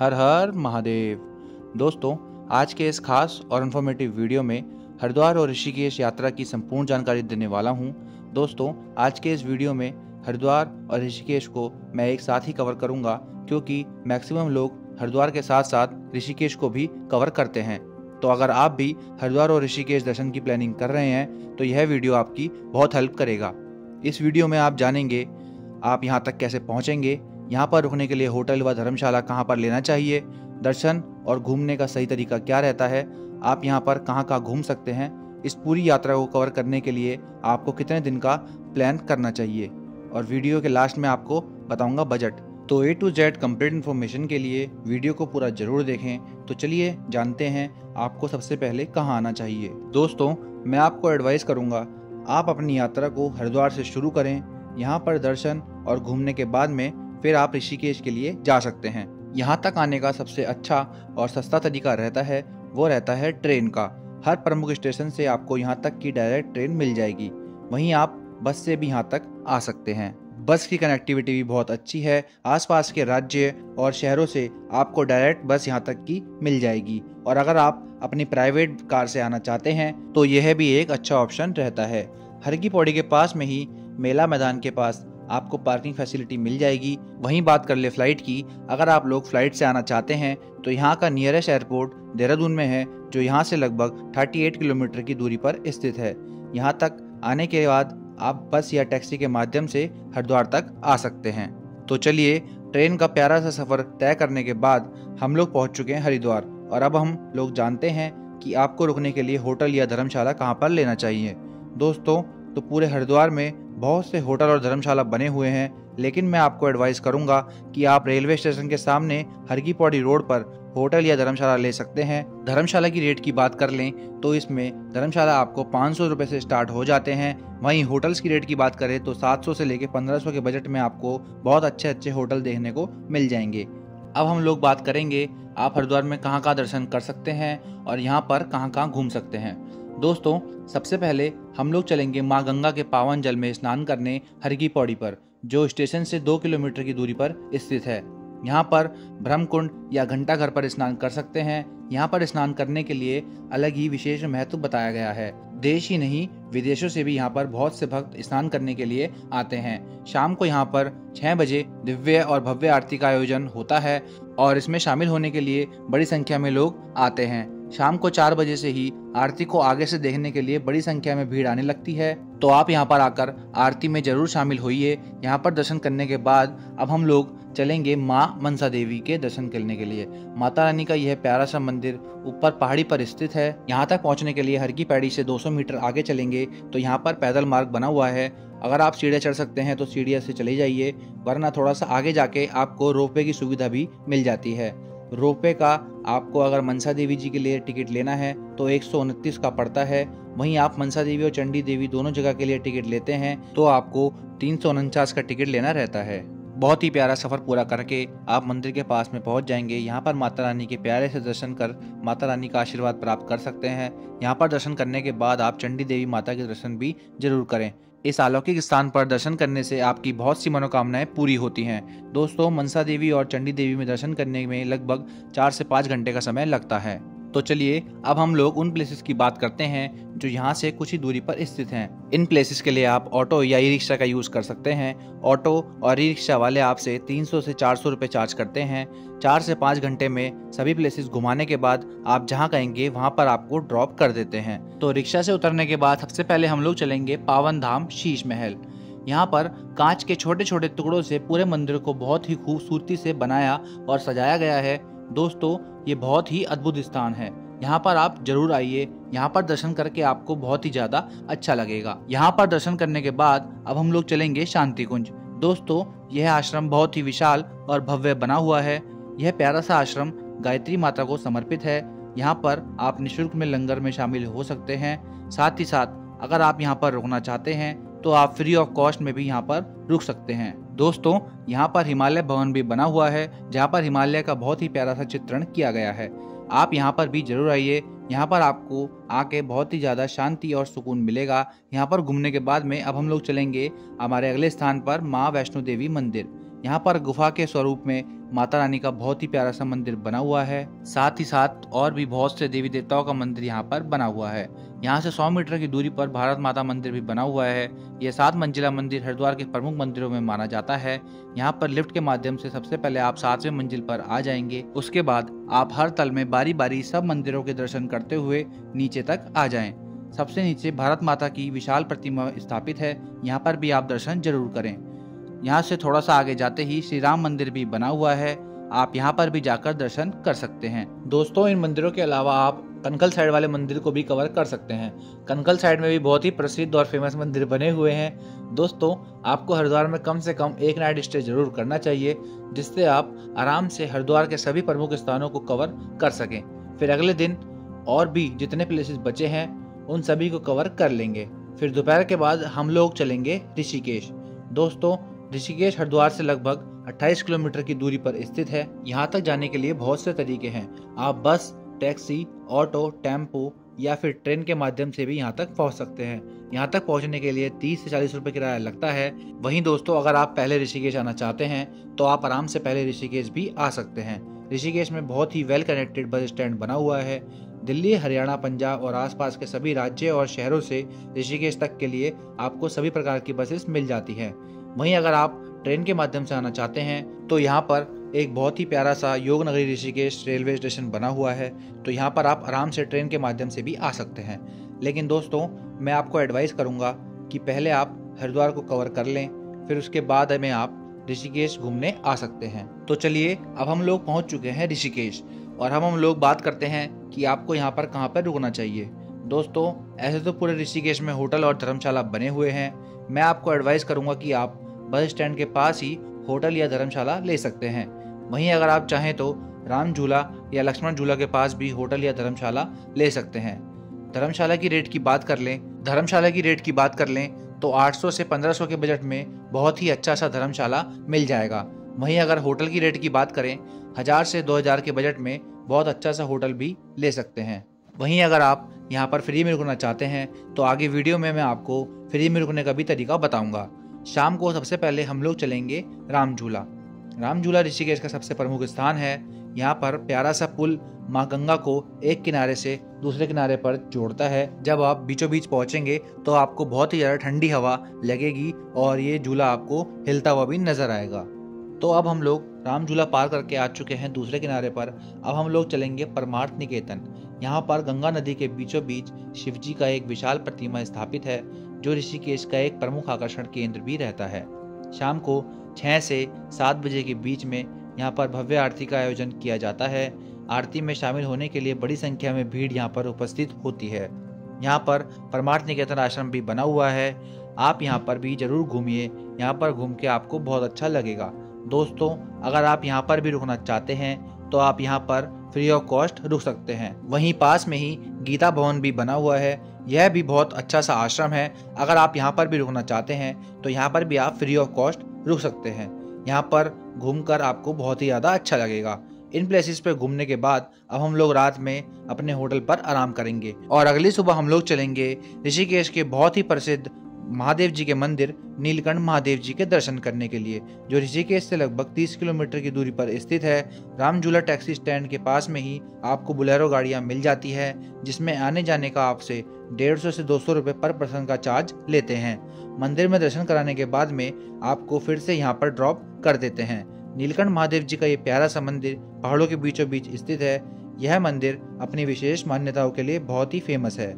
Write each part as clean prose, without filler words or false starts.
हर हर महादेव। दोस्तों, आज के इस खास और इन्फॉर्मेटिव वीडियो में हरिद्वार और ऋषिकेश यात्रा की संपूर्ण जानकारी देने वाला हूं। दोस्तों, आज के इस वीडियो में हरिद्वार और ऋषिकेश को मैं एक साथ ही कवर करूंगा, क्योंकि मैक्सिमम लोग हरिद्वार के साथ साथ ऋषिकेश को भी कवर करते हैं। तो अगर आप भी हरिद्वार और ऋषिकेश दर्शन की प्लानिंग कर रहे हैं तो यह वीडियो आपकी बहुत हेल्प करेगा। इस वीडियो में आप जानेंगे आप यहाँ तक कैसे पहुँचेंगे, यहाँ पर रुकने के लिए होटल व धर्मशाला कहाँ पर लेना चाहिए, दर्शन और घूमने का सही तरीका क्या रहता है, आप यहाँ पर कहाँ कहाँ घूम सकते हैं। इस पूरी यात्रा को कवर करने के लिए आपको कितने दिन का प्लान करना चाहिए, और वीडियो के लास्ट में आपको बताऊंगा बजट। तो A to Z complete information के लिए वीडियो को पूरा जरूर देखें। तो चलिए जानते हैं आपको सबसे पहले कहाँ आना चाहिए। दोस्तों, मैं आपको एडवाइस करूंगा आप अपनी यात्रा को हरिद्वार से शुरू करें। यहाँ पर दर्शन और घूमने के बाद में फिर आप ऋषिकेश के लिए जा सकते हैं। यहाँ तक आने का सबसे अच्छा और सस्ता तरीका रहता है ट्रेन का। हर प्रमुख स्टेशन से आपको यहाँ तक की डायरेक्ट ट्रेन मिल जाएगी। वहीं आप बस से भी यहाँ तक आ सकते हैं। बस की कनेक्टिविटी भी बहुत अच्छी है। आसपास के राज्य और शहरों से आपको डायरेक्ट बस यहाँ तक की मिल जाएगी। और अगर आप अपनी प्राइवेट कार से आना चाहते हैं तो यह भी एक अच्छा ऑप्शन रहता है। हर की पौड़ी के पास में ही मेला मैदान के पास आपको पार्किंग फैसिलिटी मिल जाएगी। वहीं बात कर ले फ्लाइट की, अगर आप लोग फ्लाइट से आना चाहते हैं तो यहाँ का नियरेस्ट एयरपोर्ट देहरादून में है, जो यहाँ से लगभग 38 किलोमीटर की दूरी पर स्थित है। यहाँ तक आने के बाद आप बस या टैक्सी के माध्यम से हरिद्वार तक आ सकते हैं। तो चलिए, ट्रेन का प्यारा सा सफर तय करने के बाद हम लोग पहुँच चुके हैं हरिद्वार, और अब हम लोग जानते हैं कि आपको रुकने के लिए होटल या धर्मशाला कहाँ पर लेना चाहिए। दोस्तों, तो पूरे हरिद्वार में बहुत से होटल और धर्मशाला बने हुए हैं, लेकिन मैं आपको एडवाइस करूंगा कि आप रेलवे स्टेशन के सामने हर की पौड़ी रोड पर होटल या धर्मशाला ले सकते हैं। धर्मशाला की रेट की बात कर लें तो इसमें धर्मशाला आपको 500 रुपये से स्टार्ट हो जाते हैं। वहीं होटल्स की रेट की बात करें तो 700 से लेकर 1500 के बजट में आपको बहुत अच्छे अच्छे होटल देखने को मिल जाएंगे। अब हम लोग बात करेंगे आप हरिद्वार में कहाँ कहाँ दर्शन कर सकते हैं और यहाँ पर कहाँ कहाँ घूम सकते हैं। दोस्तों, सबसे पहले हम लोग चलेंगे माँ गंगा के पावन जल में स्नान करने हर की पौड़ी पर, जो स्टेशन से 2 किलोमीटर की दूरी पर स्थित है। यहाँ पर ब्रह्मकुंड या घंटाघर पर स्नान कर सकते हैं। यहाँ पर स्नान करने के लिए अलग ही विशेष महत्व बताया गया है। देश ही नहीं, विदेशों से भी यहाँ पर बहुत से भक्त स्नान करने के लिए आते हैं। शाम को यहाँ पर 6 बजे दिव्य और भव्य आरती का आयोजन होता है, और इसमें शामिल होने के लिए बड़ी संख्या में लोग आते हैं। शाम को 4 बजे से ही आरती को आगे से देखने के लिए बड़ी संख्या में भीड़ आने लगती है। तो आप यहाँ पर आकर आरती में जरूर शामिल होइए। यहाँ पर दर्शन करने के बाद अब हम लोग चलेंगे माँ मनसा देवी के दर्शन करने के लिए। माता रानी का यह प्यारा सा मंदिर ऊपर पहाड़ी पर स्थित है। यहाँ तक पहुँचने के लिए हर की पैड़ी से 200 मीटर आगे चलेंगे तो यहाँ पर पैदल मार्ग बना हुआ है। अगर आप सीढ़ियाँ चढ़ सकते हैं तो सीढ़ियाँ से चले जाइए, वरना थोड़ा सा आगे जाके आपको रोपवे की सुविधा भी मिल जाती है। रोपवे का आपको अगर मनसा देवी जी के लिए टिकट लेना है तो 129 का पड़ता है। वहीं आप मनसा देवी और चंडी देवी दोनों जगह के लिए टिकट लेते हैं तो आपको 349 का टिकट लेना रहता है। बहुत ही प्यारा सफर पूरा करके आप मंदिर के पास में पहुंच जाएंगे। यहाँ पर माता रानी के प्यारे से दर्शन कर माता रानी का आशीर्वाद प्राप्त कर सकते हैं। यहाँ पर दर्शन करने के बाद आप चंडी देवी माता के दर्शन भी जरूर करें। इस अलौकिक स्थान पर दर्शन करने से आपकी बहुत सी मनोकामनाएं पूरी होती हैं। दोस्तों, मनसा देवी और चंडी देवी में दर्शन करने में लगभग 4 से 5 घंटे का समय लगता है। तो चलिए, अब हम लोग उन प्लेसेस की बात करते हैं जो यहाँ से कुछ ही दूरी पर स्थित हैं। इन प्लेसेस के लिए आप ऑटो या ई रिक्शा का यूज़ कर सकते हैं। ऑटो और ई रिक्शा वाले आपसे 300 से 400 रुपये चार्ज करते हैं। 4 से 5 घंटे में सभी प्लेसेस घुमाने के बाद आप जहाँ कहेंगे वहाँ पर आपको ड्रॉप कर देते हैं। तो रिक्शा से उतरने के बाद सबसे पहले हम लोग चलेंगे पावन धाम शीश महल। यहाँ पर कांच के छोटे छोटे टुकड़ों से पूरे मंदिर को बहुत ही खूबसूरती से बनाया और सजाया गया है। दोस्तों, ये बहुत ही अद्भुत स्थान है। यहाँ पर आप जरूर आइए। यहाँ पर दर्शन करके आपको बहुत ही ज्यादा अच्छा लगेगा। यहाँ पर दर्शन करने के बाद अब हम लोग चलेंगे शांति कुंज। दोस्तों, यह आश्रम बहुत ही विशाल और भव्य बना हुआ है। यह प्यारा सा आश्रम गायत्री माता को समर्पित है। यहाँ पर आप निःशुल्क में लंगर में शामिल हो सकते हैं। साथ ही साथ अगर आप यहाँ पर रुकना चाहते हैं तो आप फ्री ऑफ कॉस्ट में भी यहाँ पर रुक सकते हैं। दोस्तों, यहाँ पर हिमालय भवन भी बना हुआ है, जहाँ पर हिमालय का बहुत ही प्यारा सा चित्रण किया गया है। आप यहाँ पर भी जरूर आइए। यहाँ पर आपको आके बहुत ही ज़्यादा शांति और सुकून मिलेगा। यहाँ पर घूमने के बाद में अब हम लोग चलेंगे हमारे अगले स्थान पर माँ वैष्णो देवी मंदिर। यहाँ पर गुफा के स्वरूप में माता रानी का बहुत ही प्यारा सा मंदिर बना हुआ है। साथ ही साथ और भी बहुत से देवी देवताओं का मंदिर यहाँ पर बना हुआ है। यहाँ से 100 मीटर की दूरी पर भारत माता मंदिर भी बना हुआ है। यह 7 मंजिला मंदिर हरिद्वार के प्रमुख मंदिरों में माना जाता है। यहाँ पर लिफ्ट के माध्यम से सबसे पहले आप 7वें मंजिल पर आ जाएंगे। उसके बाद आप हर तल में बारी बारी सब मंदिरों के दर्शन करते हुए नीचे तक आ जाएं। सबसे नीचे भारत माता की विशाल प्रतिमा स्थापित है, यहाँ पर भी आप दर्शन जरूर करें। यहाँ से थोड़ा सा आगे जाते ही श्री राम मंदिर भी बना हुआ है, आप यहाँ पर भी जाकर दर्शन कर सकते हैं। दोस्तों, इन मंदिरों के अलावा आप कनकल साइड वाले मंदिर को भी कवर कर सकते हैं। कनकल साइड में भी बहुत ही प्रसिद्ध और फेमस मंदिर बने हुए हैं। दोस्तों, आपको हरिद्वार में कम से कम एक नाइट स्टे जरूर करना चाहिए, जिससे आप आराम से हरिद्वार के सभी प्रमुख स्थानों को कवर कर सकें। फिर अगले दिन और भी जितने प्लेसेस बचे हैं उन सभी को कवर कर लेंगे। फिर दोपहर के बाद हम लोग चलेंगे ऋषिकेश। दोस्तों, ऋषिकेश हरिद्वार से लगभग 28 किलोमीटर की दूरी पर स्थित है। यहाँ तक जाने के लिए बहुत से तरीके हैं। आप बस, टैक्सी, ऑटो, टेम्पो या फिर ट्रेन के माध्यम से भी यहाँ तक पहुँच सकते हैं। यहाँ तक पहुँचने के लिए 30 से 40 रुपए किराया लगता है। वहीं दोस्तों, अगर आप पहले ऋषिकेश आना चाहते हैं तो आप आराम से पहले ऋषिकेश भी आ सकते हैं। ऋषिकेश में बहुत ही वेल कनेक्टेड बस स्टैंड बना हुआ है। दिल्ली, हरियाणा, पंजाब और आसपास के सभी राज्य और शहरों से ऋषिकेश तक के लिए आपको सभी प्रकार की बसेस मिल जाती हैं। वहीं अगर आप ट्रेन के माध्यम से आना चाहते हैं तो यहाँ पर एक बहुत ही प्यारा सा योग नगरी ऋषिकेश रेलवे स्टेशन बना हुआ है, तो यहाँ पर आप आराम से ट्रेन के माध्यम से भी आ सकते हैं। लेकिन दोस्तों, मैं आपको एडवाइस करूँगा कि पहले आप हरिद्वार को कवर कर लें, फिर उसके बाद में आप ऋषिकेश घूमने आ सकते हैं। तो चलिए, अब हम लोग पहुँच चुके हैं ऋषिकेश और हम लोग बात करते हैं कि आपको यहाँ पर कहाँ पर रुकना चाहिए। दोस्तों, ऐसे तो पूरे ऋषिकेश में होटल और धर्मशाला बने हुए हैं। मैं आपको एडवाइस करूँगा कि आप बस स्टैंड के पास ही होटल या धर्मशाला ले सकते हैं। वहीं अगर आप चाहें तो राम झूला या लक्ष्मण झूला के पास भी होटल या धर्मशाला ले सकते हैं। धर्मशाला की रेट की बात कर लें तो 800 से 1500 के बजट में बहुत ही अच्छा सा धर्मशाला मिल जाएगा। वहीं अगर होटल की रेट की बात करें, 1000 से 2000 के बजट में बहुत अच्छा सा होटल भी ले सकते हैं। वहीं अगर आप यहाँ पर फ्री में रुकना चाहते हैं तो आगे वीडियो में मैं आपको फ्री में रुकने का भी तरीका बताऊंगा। शाम को सबसे पहले हम लोग चलेंगे राम झूला। राम झूला ऋषिकेश का सबसे प्रमुख स्थान है। यहाँ पर प्यारा सा पुल माँ गंगा को एक किनारे से दूसरे किनारे पर जोड़ता है। जब आप बीचों बीच पहुँचेंगे तो आपको बहुत ही ज़्यादा ठंडी हवा लगेगी और ये झूला आपको हिलता हुआ भी नजर आएगा। तो अब हम लोग राम झूला पार करके आ चुके हैं दूसरे किनारे पर। अब हम लोग चलेंगे परमार्थ निकेतन। यहाँ पर गंगा नदी के बीचों बीच शिव जी का एक विशाल प्रतिमा स्थापित है, जो ऋषिकेश का एक प्रमुख आकर्षण केंद्र भी रहता है। शाम को 6 से 7 बजे के बीच में यहाँ पर भव्य आरती का आयोजन किया जाता है। आरती में शामिल होने के लिए बड़ी संख्या में भीड़ यहाँ पर उपस्थित होती है। यहाँ पर परमार्थ निकेतन आश्रम भी बना हुआ है, आप यहाँ पर भी जरूर घूमिए। यहाँ पर घूम के आपको बहुत अच्छा लगेगा। दोस्तों, अगर आप यहाँ पर भी रुकना चाहते हैं तो आप यहाँ पर फ्री ऑफ कॉस्ट रुक सकते हैं। वहीं पास में ही गीता भवन भी बना हुआ है, यह भी बहुत अच्छा सा आश्रम है। अगर आप यहाँ पर भी रुकना चाहते हैं तो यहाँ पर भी आप फ्री ऑफ कॉस्ट रुक सकते हैं। यहाँ पर घूमकर आपको बहुत ही ज़्यादा अच्छा लगेगा। इन प्लेसेस पे घूमने के बाद अब हम लोग रात में अपने होटल पर आराम करेंगे और अगली सुबह हम लोग चलेंगे ऋषिकेश के बहुत ही प्रसिद्ध महादेव जी के मंदिर नीलकंठ महादेव जी के दर्शन करने के लिए, जो ऋषिकेश से लगभग 30 किलोमीटर की दूरी पर स्थित है। राम झूला टैक्सी स्टैंड के पास में ही आपको बुलेरो गाड़ियां मिल जाती है, जिसमें आने जाने का आपसे 150 से 200 रुपये पर पर्सन का चार्ज लेते हैं। मंदिर में दर्शन कराने के बाद में आपको फिर से यहाँ पर ड्रॉप कर देते हैं। नीलकंठ महादेव जी का ये प्यारा सा मंदिर पहाड़ों के बीचों बीच स्थित है। यह मंदिर अपनी विशेष मान्यताओं के लिए बहुत ही फेमस है।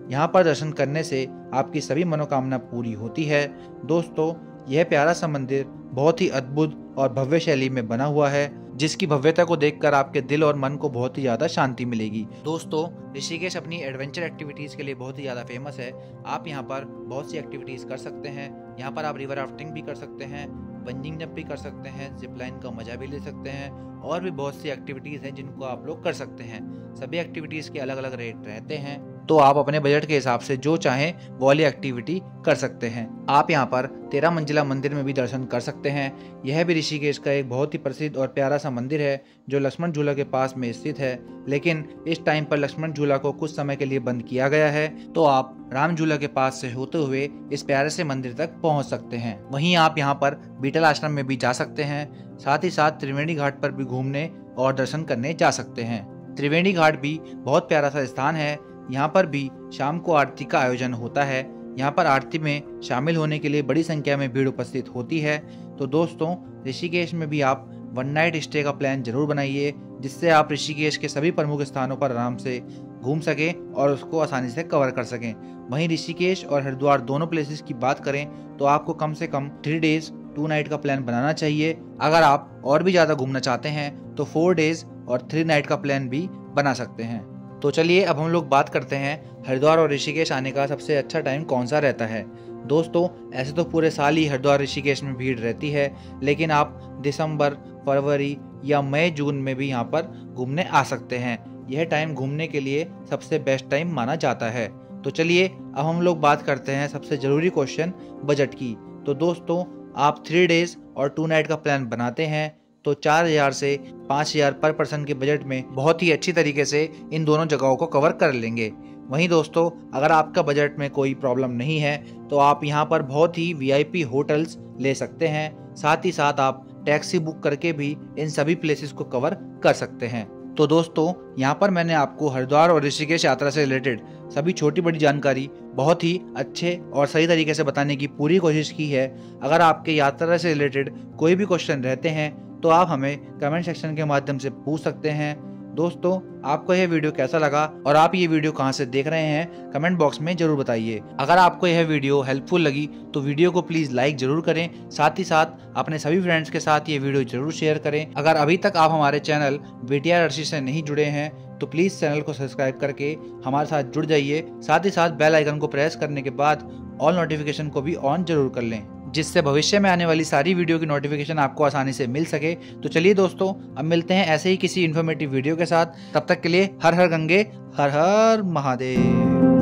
यहाँ पर दर्शन करने से आपकी सभी मनोकामना पूरी होती है। दोस्तों, यह प्यारा सा मंदिर बहुत ही अद्भुत और भव्य शैली में बना हुआ है, जिसकी भव्यता को देखकर आपके दिल और मन को बहुत ही ज़्यादा शांति मिलेगी। दोस्तों, ऋषिकेश अपनी एडवेंचर एक्टिविटीज़ के लिए बहुत ही ज़्यादा फेमस है। आप यहाँ पर बहुत सी एक्टिविटीज़ कर सकते हैं। यहाँ पर आप रिवर राफ्टिंग भी कर सकते हैं, बंजिंग जंप भी कर सकते हैं, जिप लाइन का मजा भी ले सकते हैं और भी बहुत सी एक्टिविटीज़ हैं जिनको आप लोग कर सकते हैं। सभी एक्टिविटीज़ के अलग अलग रेट रहते हैं। तो आप अपने बजट के हिसाब से जो चाहें वो वाली एक्टिविटी कर सकते हैं। आप यहाँ पर 13 मंजिला मंदिर में भी दर्शन कर सकते हैं। यह भी ऋषिकेश का एक बहुत ही प्रसिद्ध और प्यारा सा मंदिर है जो लक्ष्मण झूला के पास में स्थित है, लेकिन इस टाइम पर लक्ष्मण झूला को कुछ समय के लिए बंद किया गया है, तो आप राम झूला के पास से होते हुए इस प्यारे से मंदिर तक पहुंच सकते हैं। वहीं आप यहाँ पर बीटल आश्रम में भी जा सकते हैं, साथ ही साथ त्रिवेणी घाट पर भी घूमने और दर्शन करने जा सकते हैं। त्रिवेणी घाट भी बहुत प्यारा सा स्थान है। यहाँ पर भी शाम को आरती का आयोजन होता है। यहाँ पर आरती में शामिल होने के लिए बड़ी संख्या में भीड़ उपस्थित होती है। तो दोस्तों, ऋषिकेश में भी आप 1 नाइट स्टे का प्लान जरूर बनाइए, जिससे आप ऋषिकेश के सभी प्रमुख स्थानों पर आराम से घूम सकें और उसको आसानी से कवर कर सकें। वहीं ऋषिकेश और हरिद्वार दोनों प्लेसेस की बात करें तो आपको कम से कम 3 डेज 2 नाइट का प्लान बनाना चाहिए। अगर आप और भी ज़्यादा घूमना चाहते हैं तो 4 डेज और 3 नाइट का प्लान भी बना सकते हैं। तो चलिए अब हम लोग बात करते हैं हरिद्वार और ऋषिकेश आने का सबसे अच्छा टाइम कौन सा रहता है। दोस्तों, ऐसे तो पूरे साल ही हरिद्वार ऋषिकेश में भीड़ रहती है, लेकिन आप दिसंबर, फरवरी या मई, जून में भी यहाँ पर घूमने आ सकते हैं। यह टाइम घूमने के लिए सबसे बेस्ट टाइम माना जाता है। तो चलिए अब हम लोग बात करते हैं सबसे ज़रूरी क्वेश्चन, बजट की। तो दोस्तों, आप 3 डेज और 2 नाइट का प्लान बनाते हैं तो 4000 से 5000 पर पर्सन के बजट में बहुत ही अच्छी तरीके से इन दोनों जगहों को कवर कर लेंगे। वहीं दोस्तों, अगर आपका बजट में कोई प्रॉब्लम नहीं है तो आप यहाँ पर बहुत ही VIP होटल्स ले सकते हैं। साथ ही साथ आप टैक्सी बुक करके भी इन सभी प्लेसेस को कवर कर सकते हैं। तो दोस्तों, यहाँ पर मैंने आपको हरिद्वार और ऋषिकेश यात्रा से रिलेटेड सभी छोटी बड़ी जानकारी बहुत ही अच्छे और सही तरीके से बताने की पूरी कोशिश की है। अगर आपके यात्रा से रिलेटेड कोई भी क्वेश्चन रहते हैं तो आप हमें कमेंट सेक्शन के माध्यम से पूछ सकते हैं। दोस्तों, आपको यह वीडियो कैसा लगा और आप ये वीडियो कहां से देख रहे हैं, कमेंट बॉक्स में जरूर बताइए। अगर आपको यह वीडियो हेल्पफुल लगी तो वीडियो को प्लीज लाइक जरूर करें, साथ ही साथ अपने सभी फ्रेंड्स के साथ ये वीडियो जरूर शेयर करें। अगर अभी तक आप हमारे चैनल बीटीआर अर्शी से नहीं जुड़े हैं तो प्लीज चैनल को सब्सक्राइब करके हमारे साथ जुड़ जाइए। साथ ही साथ बेल आइकन को प्रेस करने के बाद ऑल नोटिफिकेशन को भी ऑन जरूर कर लें, जिससे भविष्य में आने वाली सारी वीडियो की नोटिफिकेशन आपको आसानी से मिल सके। तो चलिए दोस्तों, अब मिलते हैं ऐसे ही किसी इन्फॉर्मेटिव वीडियो के साथ। तब तक के लिए हर हर गंगे, हर हर महादेव।